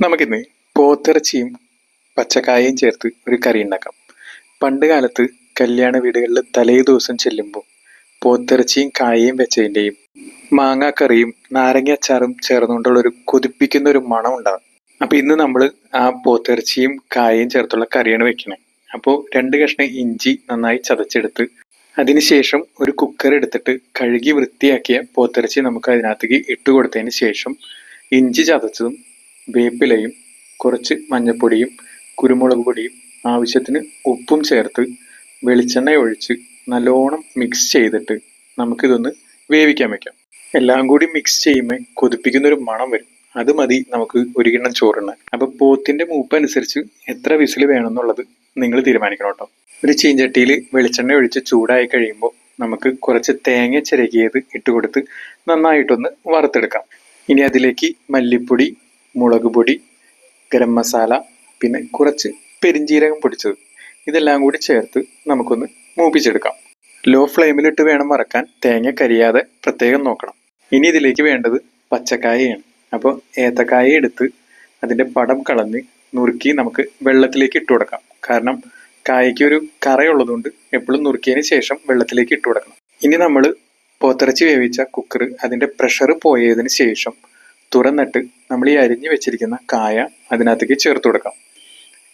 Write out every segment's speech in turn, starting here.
നമുക്കിന്ന് പോത്തിറച്ചിയും പച്ചക്കായയും ചേർത്ത് ഒരു കറി ഉണ്ടാക്കാം. പണ്ട് കാലത്ത് കല്യാണ വീടുകളിൽ തലേ ദിവസം ചെല്ലുമ്പോൾ പോത്തിറച്ചിയും കായയും വെച്ചതിൻ്റെയും മാങ്ങാക്കറിയും നാരങ്ങ അച്ചാറും ചേർന്നുകൊണ്ടുള്ള ഒരു കൊതിപ്പിക്കുന്ന ഒരു മണം ഉണ്ടാകും. അപ്പോൾ ഇന്ന് നമ്മൾ ആ പോത്തിറച്ചിയും കായയും ചേർത്തുള്ള കറിയാണ് വെക്കണേ. അപ്പോൾ 2 കഷ്ണം ഇഞ്ചി നന്നായി ചതച്ചെടുത്ത് അതിനുശേഷം ഒരു കുക്കർ എടുത്തിട്ട് കഴുകി വൃത്തിയാക്കിയ പോത്തിറച്ചി നമുക്ക് അതിനകത്തേക്ക് ഇട്ട് കൊടുത്തതിന് ശേഷം ഇഞ്ചി ചതച്ചതും വേപ്പിലയും കുറച്ച് മഞ്ഞൾപ്പൊടിയും കുരുമുളക് പൊടിയും ആവശ്യത്തിന് ഉപ്പും ചേർത്ത് വെളിച്ചെണ്ണ ഒഴിച്ച് നല്ലോണം മിക്സ് ചെയ്തിട്ട് നമുക്കിതൊന്ന് വേവിക്കാൻ വെക്കാം. എല്ലാം കൂടി മിക്സ് ചെയ്യുമ്പോൾ കൊതിപ്പിക്കുന്നൊരു മണം വരും. അത് മതി നമുക്ക് ഒരു കിണ്ണം ചോറുണ്ണാൻ. അപ്പോൾ പോത്തിൻ്റെ മൂപ്പ് അനുസരിച്ച് എത്ര വിസിൽ വേണമെന്നുള്ളത് നിങ്ങൾ തീരുമാനിക്കണം കേട്ടോ. ഒരു ചീഞ്ചട്ടിയിൽ വെളിച്ചെണ്ണ ഒഴിച്ച് ചൂടായി കഴിയുമ്പോൾ നമുക്ക് കുറച്ച് തേങ്ങ ചിരകിയത് ഇട്ട് കൊടുത്ത് നന്നായിട്ടൊന്ന് വറുത്തെടുക്കാം. ഇനി അതിലേക്ക് മല്ലിപ്പൊടി, മുളക് പൊടി, ഗരം മസാല, പിന്നെ കുറച്ച് പെരിഞ്ജീരകം പൊടിച്ചത് ഇതെല്ലാം കൂടി ചേർത്ത് നമുക്കൊന്ന് മൂപ്പിച്ചെടുക്കാം. ലോ ഫ്ലെയിമിലിട്ട് വേണം വറക്കാൻ, തേങ്ങ കരിയാതെ പ്രത്യേകം നോക്കണം. ഇനി ഇതിലേക്ക് വേണ്ടത് പച്ചക്കായയാണ്. അപ്പോൾ ഏത്തക്കായ എടുത്ത് അതിൻ്റെ പടം കളഞ്ഞ് നുറുക്കി നമുക്ക് വെള്ളത്തിലേക്ക് ഇട്ട് കൊടുക്കാം. കാരണം കായയ്ക്ക് ഒരു കറയുള്ളതുകൊണ്ട് എപ്പോഴും നുറുക്കിയതിന് ശേഷം വെള്ളത്തിലേക്ക് ഇട്ട് കൊടുക്കണം. ഇനി നമ്മൾ പോത്തിറച്ചി വേവിച്ച കുക്കർ അതിൻ്റെ പ്രഷർ പോയതിന് ശേഷം തുറന്നിട്ട് നമ്മൾ ഈ അരിഞ്ഞു വെച്ചിരിക്കുന്ന കായ അതിനകത്തേക്ക് ചേർത്ത് കൊടുക്കാം.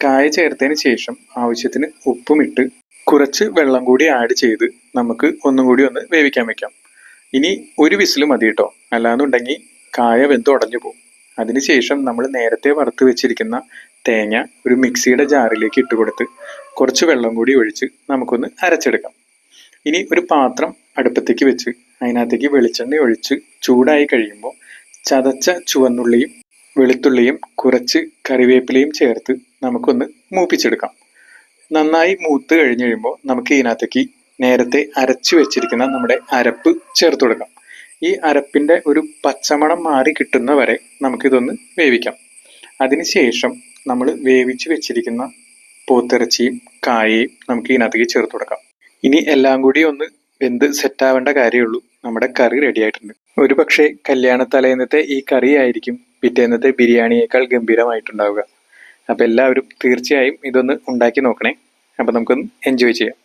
കായ ചേർത്തതിന് ശേഷം ആവശ്യത്തിന് ഉപ്പും ഇട്ട് കുറച്ച് വെള്ളം കൂടി ആഡ് ചെയ്ത് നമുക്ക് ഒന്നും കൂടി ഒന്ന് വേവിക്കാൻ വെക്കാം. ഇനി ഒരു വിസിൽ മതി കേട്ടോ, അല്ലാന്നുണ്ടെങ്കിൽ കായ വെന്ത് ഉടഞ്ഞു പോകും. അതിനുശേഷം നമ്മൾ നേരത്തെ വറുത്ത് വെച്ചിരിക്കുന്ന തേങ്ങ ഒരു മിക്സിയുടെ ജാറിലേക്ക് ഇട്ട് കൊടുത്ത് കുറച്ച് വെള്ളം കൂടി ഒഴിച്ച് നമുക്കൊന്ന് അരച്ചെടുക്കാം. ഇനി ഒരു പാത്രം അടുപ്പത്തേക്ക് വെച്ച് അതിനകത്തേക്ക് വെളിച്ചെണ്ണ ഒഴിച്ച് ചൂടായി കഴിയുമ്പോൾ ചതച്ച ചുവന്നുള്ളിയും വെളുത്തുള്ളിയും കുറച്ച് കറിവേപ്പിലയും ചേർത്ത് നമുക്കൊന്ന് മൂപ്പിച്ചെടുക്കാം. നന്നായി മൂത്ത് കഴിഞ്ഞ് കഴിയുമ്പോൾ നമുക്ക് ഇതിനകത്തേക്ക് നേരത്തെ അരച്ചു വെച്ചിരിക്കുന്ന നമ്മുടെ അരപ്പ് ചേർത്ത് കൊടുക്കാം. ഈ അരപ്പിൻ്റെ ഒരു പച്ചമണം മാറി കിട്ടുന്ന വരെ നമുക്കിതൊന്ന് വേവിക്കാം. അതിനുശേഷം നമ്മൾ വേവിച്ച് വെച്ചിരിക്കുന്ന പോത്തിറച്ചിയും കായയും നമുക്ക് ഇതിനകത്തേക്ക് ചേർത്ത് കൊടുക്കാം. ഇനി എല്ലാം കൂടി ഒന്ന് വെന്ത് സെറ്റാവേണ്ട കാര്യമുള്ളൂ. നമ്മുടെ കറി റെഡി ആയിട്ടുണ്ട്. ഒരു പക്ഷേ കല്യാണ തലേന്നത്തെ ഈ കറി ആയിരിക്കും പിറ്റേന്നത്തെ ബിരിയാണിയേക്കാൾ ഗംഭീരമായിട്ടുണ്ടാവുക. അപ്പോൾ എല്ലാവരും തീർച്ചയായും ഇതൊന്ന് ഉണ്ടാക്കി നോക്കണേ. അപ്പോൾ നമുക്കൊന്ന് എൻജോയ് ചെയ്യാം.